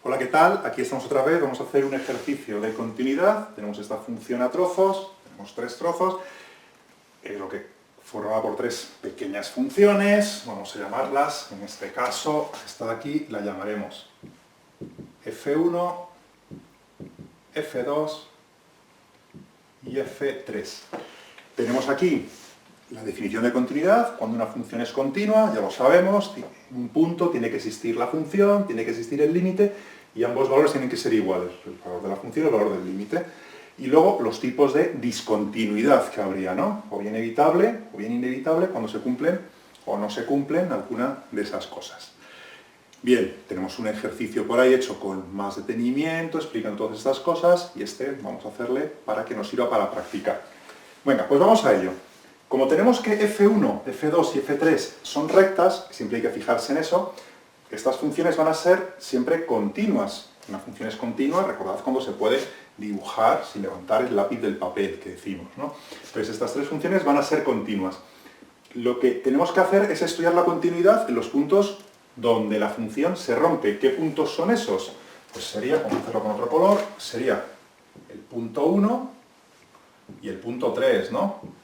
Hola, ¿qué tal? Aquí estamos otra vez, vamos a hacer un ejercicio de continuidad. Tenemos esta función a trozos, tenemos tres trozos, lo que formada por tres pequeñas funciones, vamos a llamarlas, en este caso, esta de aquí la llamaremos f1, f2 y f3. Tenemos aquí la definición de continuidad. Cuando una función es continua, ya lo sabemos, en un punto tiene que existir la función, tiene que existir el límite, y ambos valores tienen que ser iguales, el valor de la función y el valor del límite. Y luego los tipos de discontinuidad que habría, ¿no? O bien evitable, o bien inevitable, cuando se cumplen o no se cumplen alguna de esas cosas. Bien, tenemos un ejercicio por ahí hecho con más detenimiento, explicando todas estas cosas, y vamos a hacerle para que nos sirva para practicar. Venga, pues vamos a ello. Como tenemos que f1, f2 y f3 son rectas, siempre hay que fijarse en eso, estas funciones van a ser siempre continuas. Una función es continua, recordad cuando se puede dibujar sin levantar el lápiz del papel, que decimos, ¿no? Entonces estas tres funciones van a ser continuas. Lo que tenemos que hacer es estudiar la continuidad en los puntos donde la función se rompe. ¿Qué puntos son esos? Pues sería, vamos a hacerlo con otro color, sería el punto 1 y el punto 3, ¿no?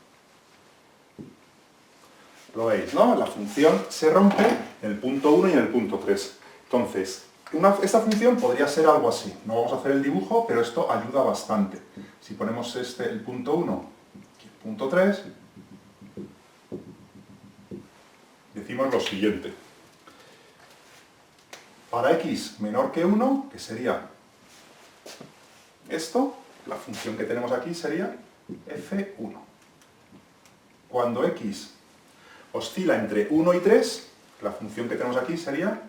Lo veis, ¿no? La función se rompe en el punto 1 y en el punto 3. Entonces, esta función podría ser algo así. No vamos a hacer el dibujo, pero esto ayuda bastante. Si ponemos el punto 1 y el punto 3, decimos lo siguiente. Para x menor que 1, que sería esto, la función que tenemos aquí sería f1. Cuando x oscila entre 1 y 3, la función que tenemos aquí sería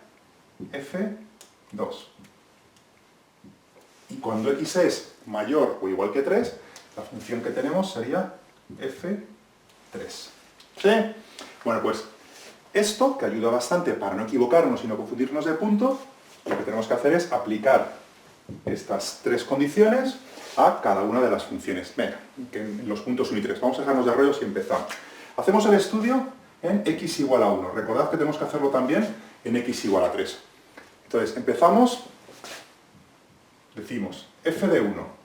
f2. Y cuando x es mayor o igual que 3, la función que tenemos sería f3. ¿Sí? Bueno, pues esto, que ayuda bastante para no equivocarnos y no confundirnos de punto, lo que tenemos que hacer es aplicar estas tres condiciones a cada una de las funciones. Venga, en los puntos 1 y 3. Vamos a dejarnos de rollos y empezamos. Hacemos el estudio en x igual a 1. Recordad que tenemos que hacerlo también en x igual a 3. Entonces, empezamos, decimos f de 1.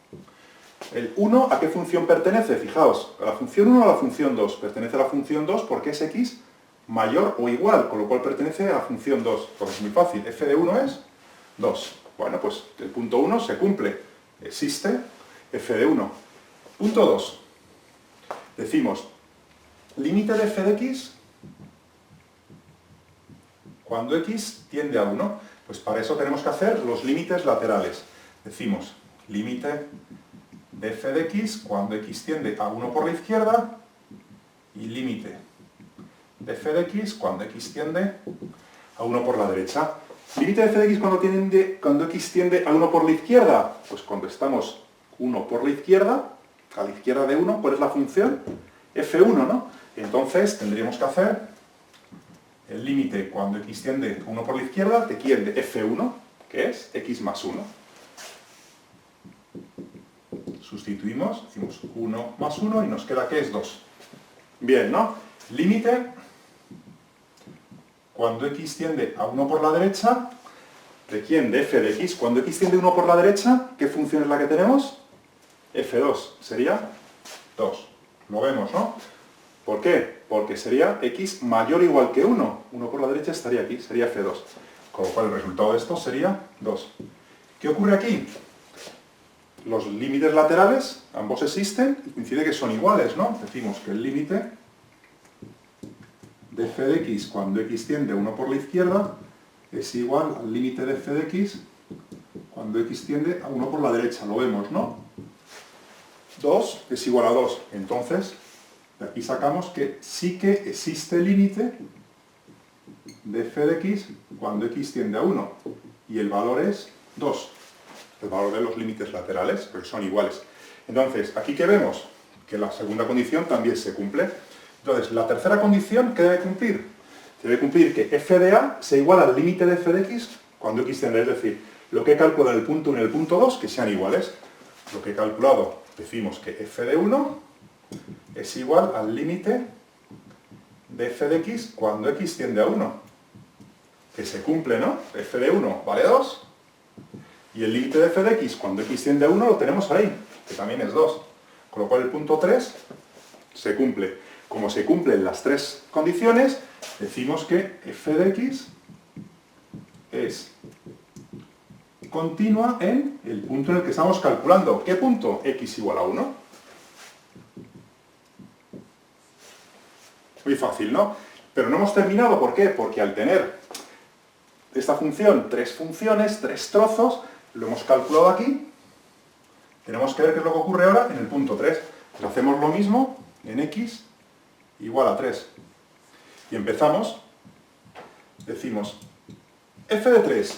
El 1, ¿a qué función pertenece? Fijaos, ¿a la función 1 o a la función 2? Pertenece a la función 2 porque es x mayor o igual, con lo cual pertenece a la función 2. Entonces es muy fácil, f de 1 es 2. Bueno, pues el punto 1 se cumple, existe f de 1. Punto 2. Decimos, límite de f de x cuando x tiende a 1. Pues para eso tenemos que hacer los límites laterales. Decimos, límite de f de x cuando x tiende a 1 por la izquierda y límite de f de x cuando x tiende a 1 por la derecha. ¿Límite de f de x cuando x tiende a 1 por la izquierda? Pues cuando estamos 1 por la izquierda, a la izquierda de 1, ¿cuál es la función? f1, ¿no? Entonces tendríamos que hacer el límite cuando x tiende a 1 por la izquierda, de quién, de f1, que es x más 1. Sustituimos, decimos 1 más 1 y nos queda que es 2. Bien, ¿no? Límite cuando x tiende a 1 por la derecha, ¿de quién? De f de x. Cuando x tiende a 1 por la derecha, ¿qué función es la que tenemos? f2, sería 2. Lo vemos, ¿no? ¿Por qué? Porque sería x mayor o igual que 1. 1 por la derecha estaría aquí, sería f2. Con lo cual el resultado de esto sería 2. ¿Qué ocurre aquí? Los límites laterales, ambos existen, y coincide que son iguales, ¿no? Decimos que el límite de f de x cuando x tiende a 1 por la izquierda es igual al límite de f de x cuando x tiende a 1 por la derecha. Lo vemos, ¿no? 2 es igual a 2. Entonces, de aquí sacamos que sí que existe límite de f de x cuando x tiende a 1. Y el valor es 2. El valor de los límites laterales, porque son iguales. Entonces, ¿aquí qué vemos? Que la segunda condición también se cumple. Entonces, la tercera condición, ¿qué debe cumplir? Debe cumplir que f de a sea igual al límite de f de x cuando x tiende a, es decir, lo que he calculado en el punto 1 y en el punto 2, que sean iguales. Lo que he calculado, decimos que f de 1 es igual al límite de f de x cuando x tiende a 1. Que se cumple, ¿no? f de 1 vale 2 Y el límite de f de x cuando x tiende a 1 lo tenemos ahí, que también es 2. Con lo cual el punto 3 se cumple. Como se cumplen las tres condiciones, decimos que f de x es continua en el punto en el que estamos calculando. ¿Qué punto? X igual a 1. Muy fácil, ¿no? Pero no hemos terminado, ¿por qué? Porque al tener esta función, tres funciones, tres trozos, lo hemos calculado aquí, tenemos que ver qué es lo que ocurre ahora en el punto 3. Pues hacemos lo mismo en x igual a 3. Y empezamos, decimos, f de 3,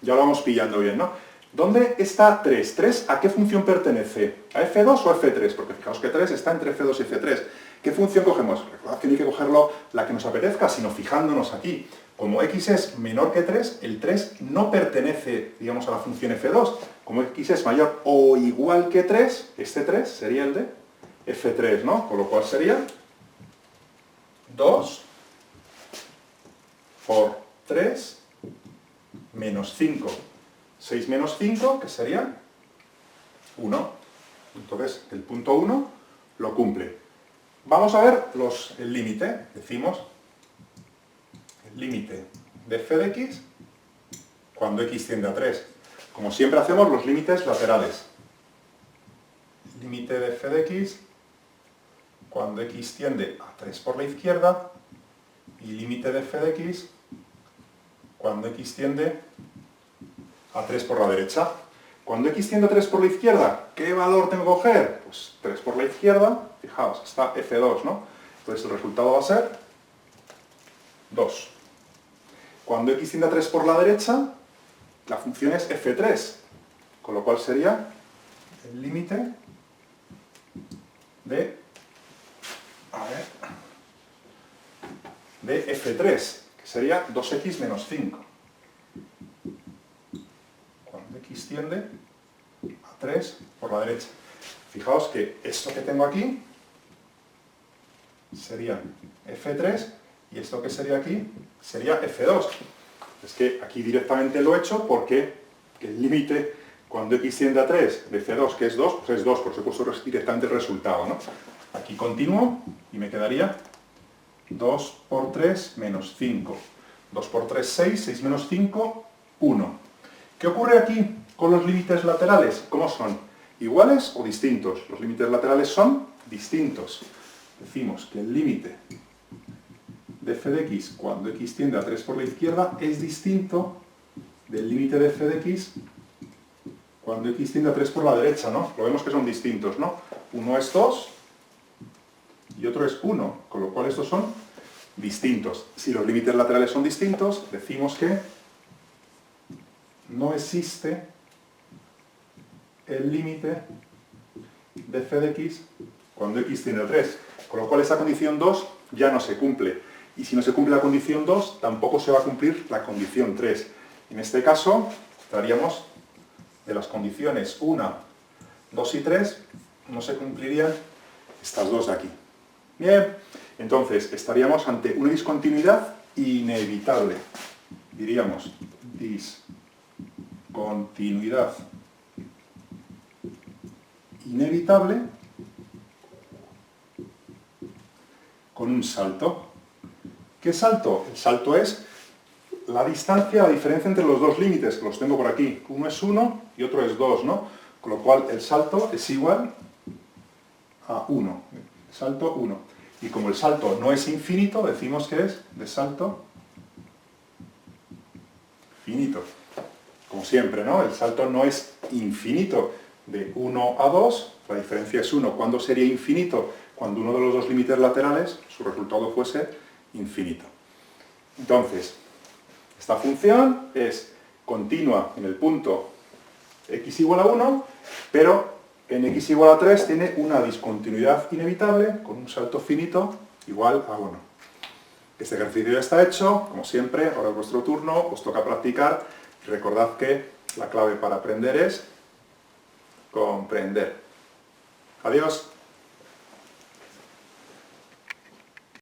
ya lo vamos pillando bien, ¿no? ¿Dónde está 3? ¿3 a qué función pertenece? ¿A f2 o a f3? Porque fijaos que 3 está entre f2 y f3. ¿Qué función cogemos? Recordad que no hay que cogerlo la que nos apetezca, sino fijándonos aquí. Como x es menor que 3, el 3 no pertenece, digamos, a la función f2. Como x es mayor o igual que 3, este 3 sería el de f3, ¿no? Con lo cual sería 2 por 3 menos 5. 6 menos 5, que sería 1. Entonces, el punto 1 lo cumple. Vamos a ver el límite. Decimos el límite de f de x cuando x tiende a 3. Como siempre hacemos los límites laterales. Límite de f de x cuando x tiende a 3 por la izquierda y límite de f de x cuando x tiende a 3 por la derecha. Cuando x tiende a 3 por la izquierda, ¿qué valor tengo que coger? Pues 3 por la izquierda, fijaos, está f2, ¿no? Entonces el resultado va a ser 2. Cuando x tiende a 3 por la derecha, la función es f3, con lo cual sería el límite de f3, que sería 2x menos 5. Cuando x tiende a 3 por la derecha. Fijaos que esto que tengo aquí sería f3 y esto que sería aquí sería f2. Es que aquí directamente lo he hecho porque el límite cuando x tiende a 3 de f2, que es 2, pues es 2, por eso he puesto directamente el resultado, ¿no? Aquí continúo y me quedaría 2 por 3 menos 5. 2 por 3, 6, 6 menos 5, 1. ¿Qué ocurre aquí con los límites laterales? ¿Cómo son? ¿Iguales o distintos? Los límites laterales son distintos. Decimos que el límite de f de x cuando x tiende a 3 por la izquierda es distinto del límite de f de x cuando x tiende a 3 por la derecha, ¿no? Lo vemos que son distintos, ¿no? Uno es 2 y otro es 1, con lo cual estos son distintos. Si los límites laterales son distintos, decimos que no existe el límite de f de x cuando x tiende a 3, con lo cual esta condición 2 ya no se cumple. Y si no se cumple la condición 2, tampoco se va a cumplir la condición 3. En este caso, estaríamos de las condiciones 1, 2 y 3, no se cumplirían estas dos de aquí. Bien, entonces estaríamos ante una discontinuidad inevitable. Diríamos discontinuidad inevitable con un salto. ¿Qué salto? El salto es la distancia, la diferencia entre los dos límites, que los tengo por aquí. Uno es 1 y otro es 2, ¿no? Con lo cual el salto es igual a 1. Salto 1. Y como el salto no es infinito, decimos que es de salto finito. Como siempre, ¿no? El salto no es infinito. De 1 a 2, la diferencia es 1. ¿Cuándo sería infinito? Cuando uno de los dos límites laterales, su resultado fuese infinito. Entonces, esta función es continua en el punto x igual a 1, pero en x igual a 3 tiene una discontinuidad inevitable con un salto finito igual a 1. Este ejercicio ya está hecho, como siempre, ahora es vuestro turno, os toca practicar. Y recordad que la clave para aprender es comprender. Adiós.